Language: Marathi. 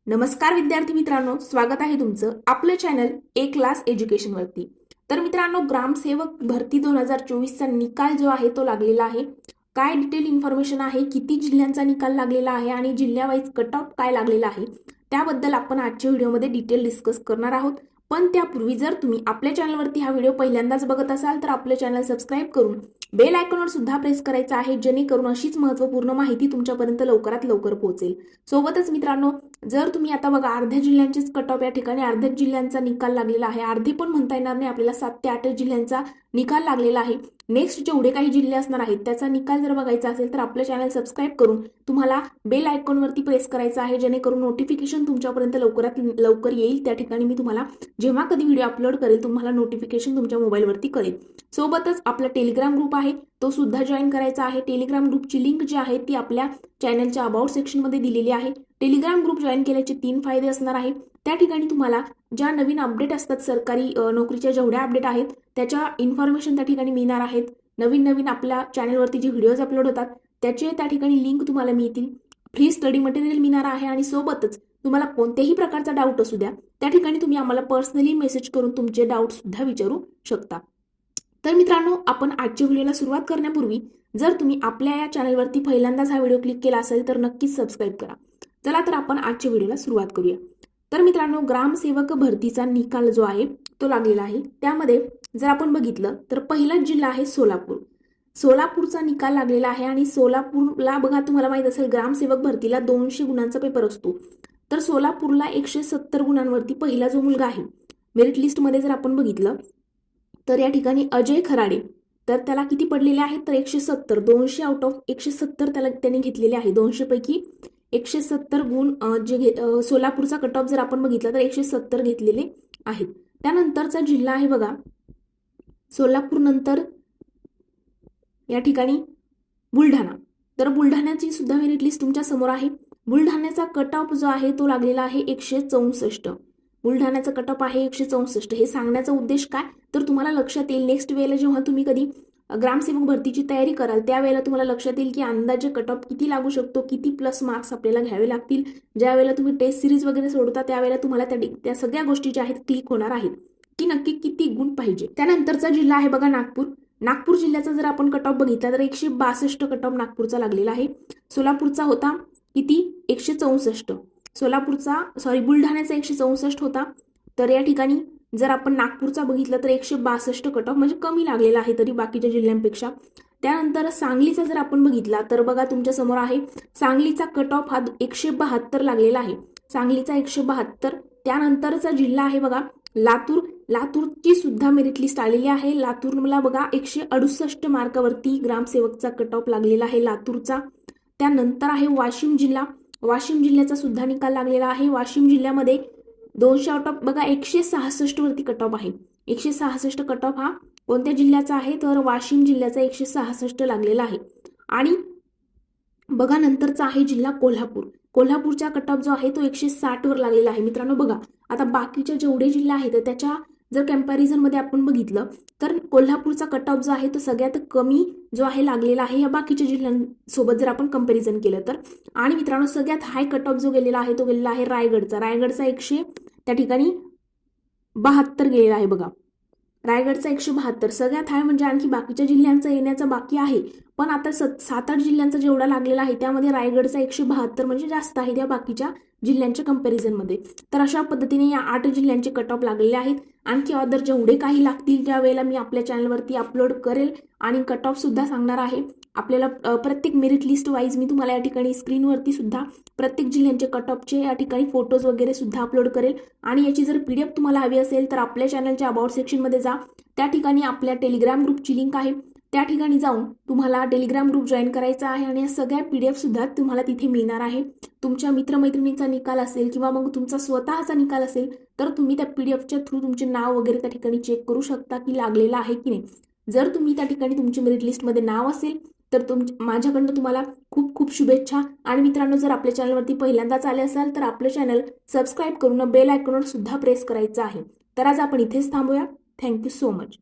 नमस्कार विद्यार्थी मित्रांनो, स्वागत आहे तुमचं आपलं चॅनल ए क्लास एज्युकेशन वरती। तर मित्रांनो, ग्रामसेवक भरती 2024चा निकाल जो आहे तो लागलेला आहे। काय डिटेल इन्फॉर्मेशन आहे, किती जिल्ह्यांचा निकाल लागलेला आहे आणि जिल्ह्यावाईज कट ऑफ काय लागलेला आहे त्याबद्दल आपण आजच्या व्हिडिओमध्ये डिटेल डिस्कस करणार आहोत। पण त्यापूर्वी जर तुम्ही आपल्या चॅनलवरती हा व्हिडिओ पहिल्यांदाच बघत असाल तर आपलं चॅनल सबस्क्राइब करून बेल आयकॉनवर सुद्धा प्रेस करायचं आहे, जेणेकरून अशीच महत्त्वपूर्ण माहिती तुमच्यापर्यंत लवकरात लवकर पोहोचेल। सोबतच मित्रांनो, जर तुम्ही आता बघा अर्ध्या जिल्ह्यांचेच कट ऑफ या ठिकाणी अर्ध्या जिल्ह्यांचा निकाल लागलेला आहे। अर्धे पण म्हणता येणार नाही, आपल्याला 7 ते 8 जिल्ह्यांचा निकाल लागलेला आहे। नेक्स्ट जेवढे काही जिल्हे असणार आहेत त्याचा निकाल जर बघायचा असेल तर आपलं चॅनल सबस्क्राइब करून तुम्हाला बेल आयकॉनवरती प्रेस करायचं आहे, जेणेकरून नोटिफिकेशन तुमच्यापर्यंत लवकरात लवकर येईल। त्या ठिकाणी मी तुम्हाला जेव्हा कधी व्हिडिओ अपलोड करेल तुम्हाला नोटिफिकेशन तुमच्या मोबाईलवरती कळेल। सोबतच आपला टेलिग्राम ग्रुप आहे तो सुद्धा जॉईन करायचा आहे। टेलिग्राम ग्रुपची लिंक जी आहे ती आपल्या चॅनलच्या अबाउट सेक्शनमध्ये दिलेली आहे। टेलिग्राम ग्रुप जॉईन केल्याचे 3 फायदे असणार आहे। त्या ठिकाणी तुम्हाला ज्या नवीन अपडेट असतात, सरकारी नोकरीच्या जेवढ्या अपडेट आहेत त्याच्या इन्फॉर्मेशन त्या ठिकाणी मिळणार आहेत। नवीन आपल्या चॅनलवरती जे व्हिडिओज अपलोड होतात त्याचे त्या ठिकाणी लिंक तुम्हाला मिळतील। फ्री स्टडी मटेरियल मिळणार आहे आणि सोबतच तुम्हाला कोणत्याही प्रकारचा डाऊट असू द्या त्या ठिकाणी तुम्ही आम्हाला पर्सनली मेसेज करून तुमचे डाऊट सुद्धा विचारू शकता। तर मित्रांनो, आपण आजच्या व्हिडिओला सुरुवात करण्यापूर्वी जर तुम्ही आपल्या या चॅनलवरती पहिल्यांदाच हा व्हिडिओ क्लिक केला असेल तर नक्कीच सबस्क्राइब करा। चला तर आपण आजच्या व्हिडिओला सुरुवात करूया। तर मित्रांनो, ग्रामसेवक भरतीचा निकाल जो आहे तो लागलेला आहे। त्यामध्ये जर आपण बघितलं तर पहिला जिल्हा आहे सोलापूर। सोलापूरचा निकाल लागलेला आहे आणि सोलापूरला बघा, तुम्हाला माहित असेल ग्रामसेवक भरतीला 200 गुणांचा पेपर असतो। तर सोलापूरला 170 गुणांवरती पहिला जो मुलगा आहे, मेरिट लिस्टमध्ये जर आपण बघितलं तर या ठिकाणी अजय खराडे, तर त्याला किती पडलेले आहेत तर 170, 200 आउट ऑफ 170 त्याने घेतलेले आहे। 200 पैकी 170 गुण जे सोलापूरचा कट ऑफ जर आपण बघितला तर 170 घेतलेले आहेत। त्यानंतरचा जिल्हा आहे बघा सोलापूर नंतर या ठिकाणी बुलढाणा। तर बुलढाण्याची सुद्धा मेरिट लिस्ट तुमच्या समोर आहे। बुलढाण्याचा कट ऑफ जो आहे तो लागलेला आहे 164। बुलढाण्याचा कट ऑफ आहे 164। हे सांगण्याचा उद्देश काय तर तुम्हाला लक्षात येईल नेक्स्ट वेळेला जेव्हा तुम्ही कधी ग्रामसेवक भरतीची तयारी कराल त्यावेळेला तुम्हाला लक्षात येईल की अंदाजे कट ऑफ किती लागू शकतो, किती प्लस मार्क्स आपल्याला घ्यावे लागतील। ज्या वेळेला तुम्ही टेस्ट सिरीज वगैरे सोडता त्यावेळेला तुम्हाला त्या सगळ्या गोष्टी ज्या आहेत क्लिक होणार आहेत की नक्की किती गुण पाहिजे। त्यानंतरचा जिल्हा आहे बघा नागपूर। नागपूर जिल्ह्याचा जर आपण कट ऑफ बघितला तर 162 कट ऑफ नागपूरचा लागलेला आहे। सोलापूरचा होता किती 164, बुलढाण्याचा 164 होता। तर या ठिकाणी जर आपण नागपूरचा बघितलं तर 162 कट ऑफ म्हणजे कमी लागलेला आहे तरी बाकीच्या जिल्ह्यांपेक्षा। त्यानंतर सांगलीचा जर आपण बघितला तर बघा तुमच्या समोर आहे सांगलीचा कट ऑफ हा 172 लागलेला आहे। सांगलीचा 172। त्यानंतरचा जिल्हा आहे बघा लातूर। लातूरची सुद्धा मेरिट लिस्ट आलेली आहे। लातूरला बघा 168 मार्कावरती ग्रामसेवकचा कट ऑफ लागलेला आहे लातूरचा। त्यानंतर आहे वाशिम जिल्हा। वाशिम जिल्ह्याचा सुद्धा निकाल लागलेला आहे। वाशिम जिल्ह्यामध्ये 200 आउट ऑफ बघा 166 वरती कट ऑफ आहे। 166 कट ऑफ हा कोणत्या जिल्ह्याचा आहे तर वाशिम जिल्ह्याचा 166 लागलेला आहे। आणि बघा नंतरचा आहे जिल्हा कोल्हापूर। कोल्हापूरचा कट ऑफ जो आहे तो 160 वर लागलेला आहे। मित्रांनो बघा, आता बाकीचे जेवढे जिल्हे आहेत त्याच्या जर कम्पॅरिझन मध्ये आपण बघितलं तर कोल्हापूरचा कट ऑफ जो आहे तो सगळ्यात कमी जो आहे लागलेला आहे या बाकीच्या जिल्ह्यांसोबत जर आपण कम्पॅरिझन केलं तर। आणि मित्रांनो सगळ्यात हाय कट ऑफ जो गेलेला आहे तो गेलेला आहे रायगडचा। रायगडचा 100 त्या ठिकाणी 72 गेलेला आहे बघा। रायगडचा 172 सगळ्यात हाय, म्हणजे आणखी बाकीच्या जिल्ह्यांचा येण्याचा बाकी आहे पण आता 7-8 जिल्ह्यांचा जेवढा लागलेला आहे त्यामध्ये रायगडचा 172 म्हणजे जास्त आहे त्या बाकीच्या जिल्ह्यांच्या कम्पॅरिझन मध्ये। तर अशा पद्धतीने या 8 जिल्ह्यांचे कट ऑफ लागलेले आहेत। आणखी अदर जेवढे काही लागतील त्यावेळेला मी आपल्या चॅनलवरती अपलोड करेल आणि कट ऑफ सुद्धा सांगणार आहे आपल्याला। प्रत्येक मेरिट लिस्ट वाईज मी तुम्हाला या ठिकाणी स्क्रीनवरती सुद्धा प्रत्येक जिल्ह्यांचे कट ऑफचे या ठिकाणी फोटोज वगैरे सुद्धा अपलोड करेल। आणि याची जर PDF तुम्हाला हवी असेल तर आपल्या चॅनलच्या अबाउट सेक्शनमध्ये जा, त्या ठिकाणी आपल्या टेलिग्राम ग्रुपची लिंक आहे, त्या ठिकाणी जाऊन तुम्हाला टेलिग्राम ग्रुप जॉईन करायचा आहे आणि या सगळ्या PDF सुद्धा तुम्हाला तिथे मिळणार आहे। तुमच्या मित्रमैत्रिणींचा निकाल असेल किंवा मग तुमचा स्वतःचा निकाल असेल तर तुम्ही त्या PDFच्या थ्रू तुमचे नाव वगैरे त्या ठिकाणी चेक करू शकता की लागलेला आहे की नाही। जर तुम्ही त्या ठिकाणी तुमची मेरिट लिस्टमध्ये नाव असेल तर माझ्याकडनं तुम्हाला खूप खूप शुभेच्छा। आणि मित्रांनो, जर आपल्या चॅनलवरती पहिल्यांदाच आले असाल तर आपलं चॅनल सबस्क्राइब करून बेल आयकॉनवर सुद्धा प्रेस करायचं आहे। तर आज आपण इथेच थांबूया। Thank you so much.